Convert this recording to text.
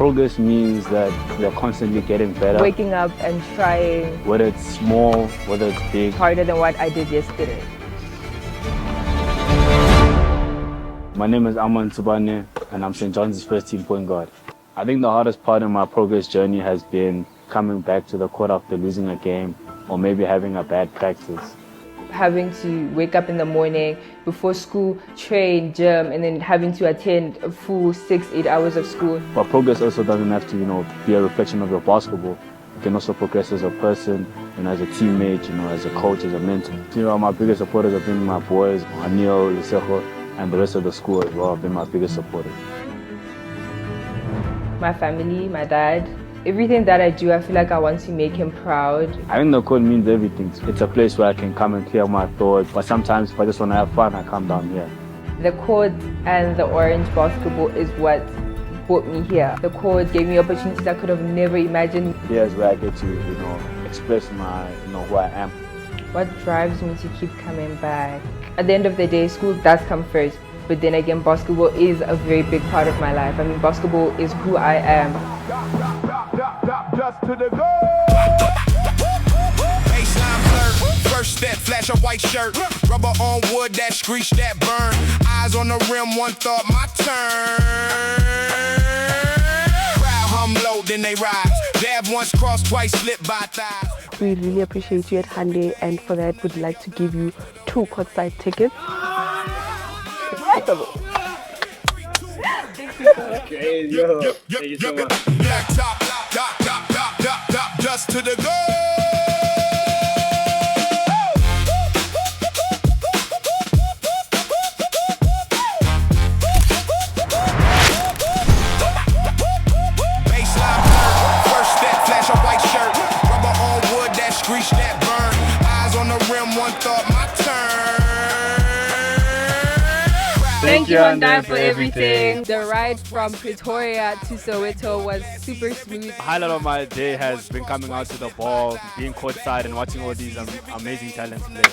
Progress means that you're constantly getting better. Waking up and trying. Whether it's small, whether it's big. Harder than what I did yesterday. My name is Aman Subane and I'm St. John's first team point guard. I think the hardest part in my progress journey has been coming back to the court after losing a game or maybe having a bad practice. Having to wake up in the morning, before school, train, gym, and then having to attend a full 6-8 hours of school. But progress also doesn't have to, be a reflection of your basketball. You can also progress as a person, as a teammate, as a coach, as a mentor. My biggest supporters have been my boys, Anil, Lisejo, and the rest of the school as well have been my biggest supporters. My family, my dad. Everything that I do, I feel like I want to make him proud. I think the court means everything. It's a place where I can come and clear my thoughts, but sometimes if I just want to have fun, I come down here. The court and the orange basketball is what brought me here. The court gave me opportunities I could have never imagined. Here's where I get to, express my, who I am. What drives me to keep coming back? At the end of the day, school does come first. But then again, basketball is a very big part of my life. I mean, basketball is who I am. Just to the goal. Baseline blur, first step, flash a white shirt. Rubber on wood, that screech, that burn. Eyes on the rim, one thought, my turn. Crowd hum low, then they rise. Jab once, cross twice, slip by thighs. We really appreciate you at Hyundai, and for that, we'd like to give you 2 courtside tickets. Okay, yo. Thank you so much. Black top, just to the goal. Baseline blur, first step, flash a white shirt. Rubber on wood, that screech, that burn. Eyes on the rim, one thought, my turn. Thank you, Hyundai, for everything. The ride from Pretoria to Soweto was super smooth. The highlight of my day has been coming out to the ball, being courtside and watching all these amazing talents play.